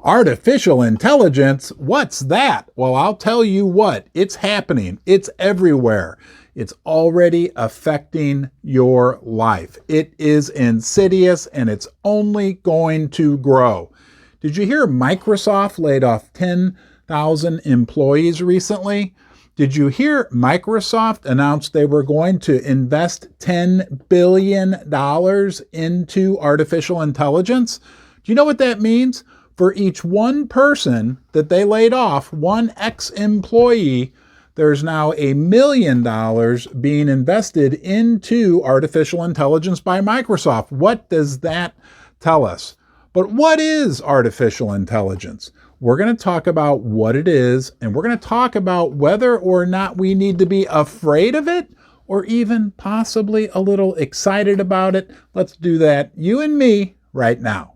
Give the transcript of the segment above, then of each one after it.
Artificial intelligence? What's that? Well, I'll tell you what, it's happening. It's everywhere. It's already affecting your life. It is insidious and it's only going to grow. Did you hear Microsoft laid off 10,000 employees recently? Did you hear Microsoft announce they were going to invest $10 billion into artificial intelligence? Do you know what that means? For each one person that they laid off, one ex-employee, there's now $1 million being invested into artificial intelligence by Microsoft. What does that tell us? But what is artificial intelligence? We're going to talk about what it is, and we're going to talk about whether or not we need to be afraid of it or even possibly a little excited about it. Let's do that, you and me, right now.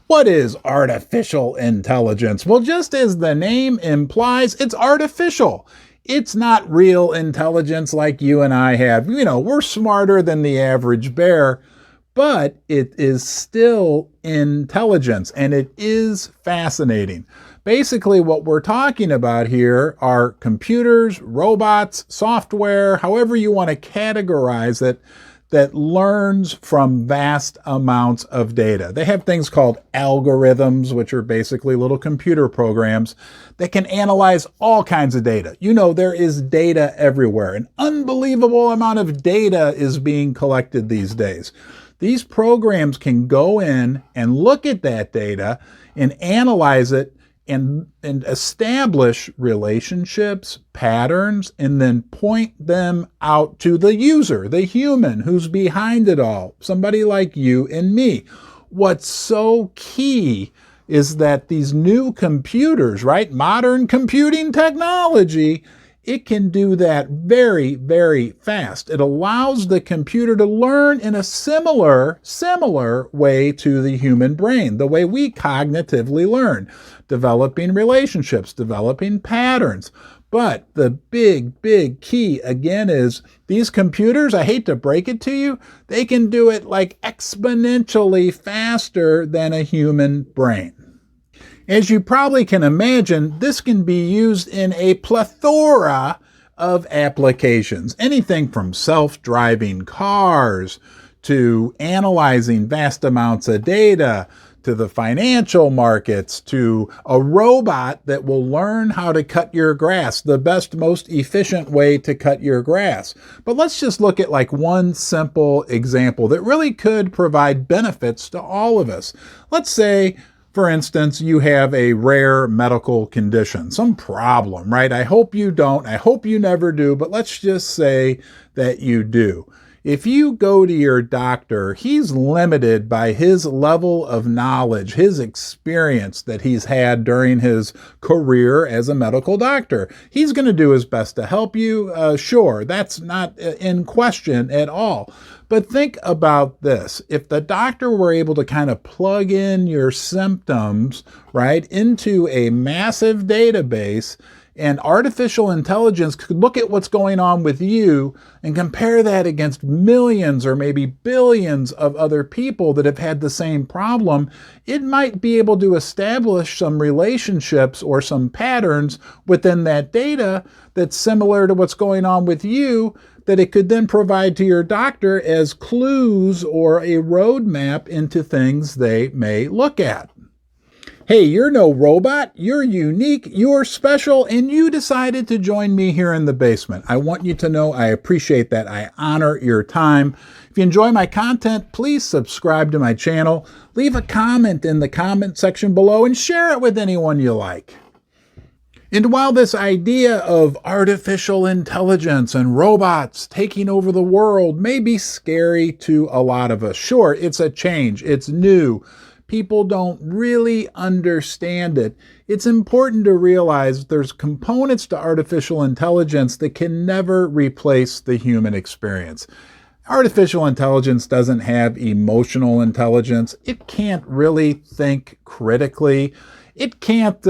What is artificial intelligence? Well, just as the name implies, it's artificial. It's not real intelligence like you and I have. You know, we're smarter than the average bear, but it is still intelligence, and it is fascinating. Basically, what we're talking about here are computers, robots, software, however you want to categorize it, that learns from vast amounts of data. They have things called algorithms, which are basically little computer programs that can analyze all kinds of data. You know, there is data everywhere. An unbelievable amount of data is being collected these days. These programs can go in and look at that data and analyze it and establish relationships, patterns, and then point them out to the user, the human who's behind it all, somebody like you and me. What's so key is that these new computers, right, modern computing technology, it can do that very, very fast. It allows the computer to learn in a similar way to the human brain, the way we cognitively learn, developing relationships, developing patterns. But the big key, again, is these computers, I hate to break it to you, they can do it like exponentially faster than a human brain. As you probably can imagine, this can be used in a plethora of applications. Anything from self-driving cars to analyzing vast amounts of data, to the financial markets, to a robot that will learn how to cut your grass, the best, most efficient way to cut your grass. But let's just look at like one simple example that really could provide benefits to all of us. Let's say, for instance, you have a rare medical condition, some problem, right? I hope you don't. I hope you never do, but let's just say that you do. If you go to your doctor, he's limited by his level of knowledge, his experience that he's had during his career as a medical doctor. He's going to do his best to help you. Sure, that's not in question at all. But think about this. If the doctor were able to kind of plug in your symptoms, right, into a massive database, and artificial intelligence could look at what's going on with you and compare that against millions or maybe billions of other people that have had the same problem, it might be able to establish some relationships or some patterns within that data that's similar to what's going on with you, that it could then provide to your doctor as clues or a roadmap into things they may look at. Hey, you're no robot, you're unique, you're special, and you decided to join me here in the basement. I want you to know I appreciate that. I honor your time. If you enjoy my content, please subscribe to my channel, leave a comment in the comment section below, and share it with anyone you like. And while this idea of artificial intelligence and robots taking over the world may be scary to a lot of us, sure, it's a change, it's new. People don't really understand it. It's important to realize there's components to artificial intelligence that can never replace the human experience. Artificial intelligence doesn't have emotional intelligence. It can't really think critically. It can't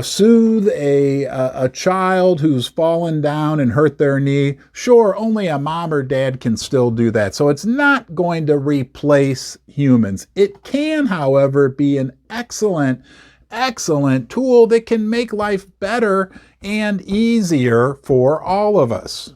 soothe a child who's fallen down and hurt their knee. Sure, only a mom or dad can still do that. So it's not going to replace humans. It can, however, be an excellent tool that can make life better and easier for all of us.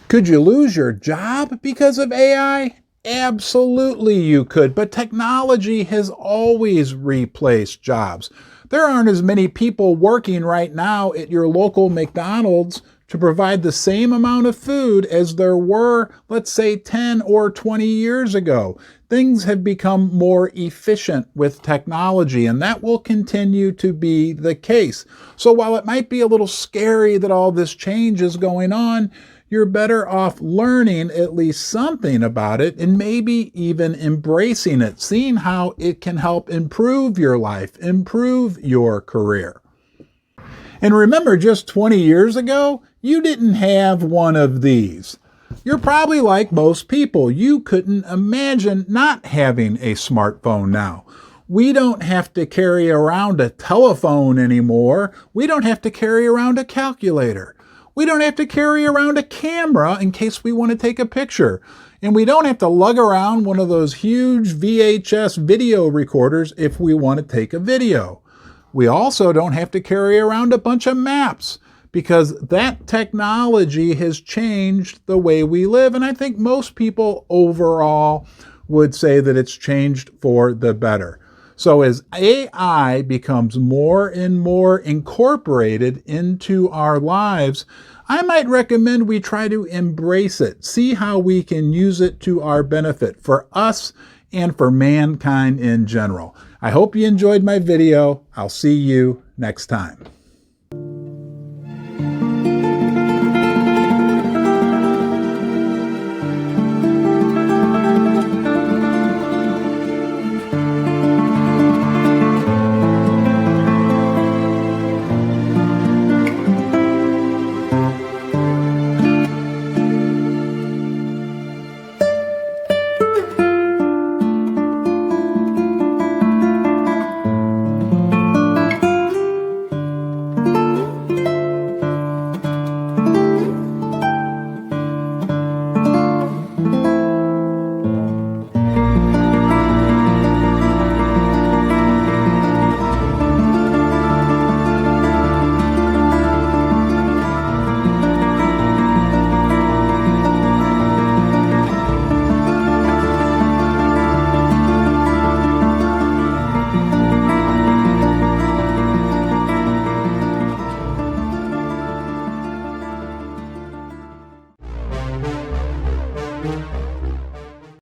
Could you lose your job because of AI? Absolutely you could, but technology has always replaced jobs. There aren't as many people working right now at your local McDonald's to provide the same amount of food as there were, let's say, 10 or 20 years ago. Things have become more efficient with technology, and that will continue to be the case. So while it might be a little scary that all this change is going on, you're better off learning at least something about it and maybe even embracing it, seeing how it can help improve your life, improve your career. And remember, just 20 years ago, you didn't have one of these. You're probably like most people. You couldn't imagine not having a smartphone now. We don't have to carry around a telephone anymore. We don't have to carry around a calculator. We don't have to carry around a camera in case we want to take a picture. And we don't have to lug around one of those huge VHS video recorders if we want to take a video. We also don't have to carry around a bunch of maps because that technology has changed the way we live. And I think most people overall would say that it's changed for the better. So as AI becomes more and more incorporated into our lives, I might recommend we try to embrace it, see how we can use it to our benefit for us and for mankind in general. I hope you enjoyed my video. I'll see you next time.